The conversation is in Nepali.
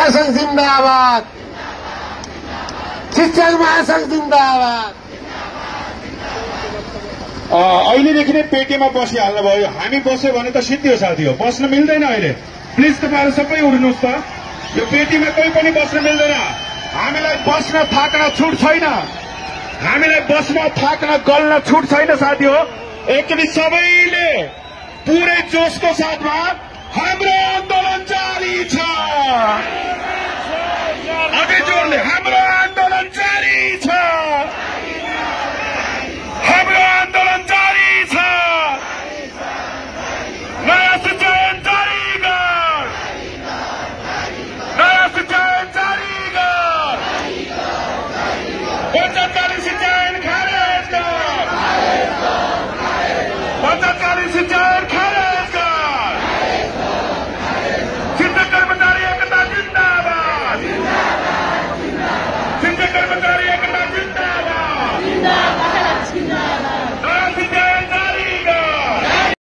महासंघ जिन्दाबाद, शिक्षक महासंघ जिन्दाबाद। अहिलेदेखि नै पेटीमा बसिहाल्नु भयो। हामी बस्यो भने त सिद्धि हो साथी हो, बस्न मिल्दैन अहिले। प्लिज तपाईँहरू सबै उठ्नुहोस् त, यो पेटीमा कोही पनि बस्न मिल्दैन। हामीलाई बस्न थाक्न छुट छैन, हामीलाई बस्न थाक्न गल्न छुट छैन साथी हो। एकचोटि सबैले पुरै जोसको साथमा हाम्रो आन्दोलन जारी छ, अझै जोडले हाम्रो आन्दोलन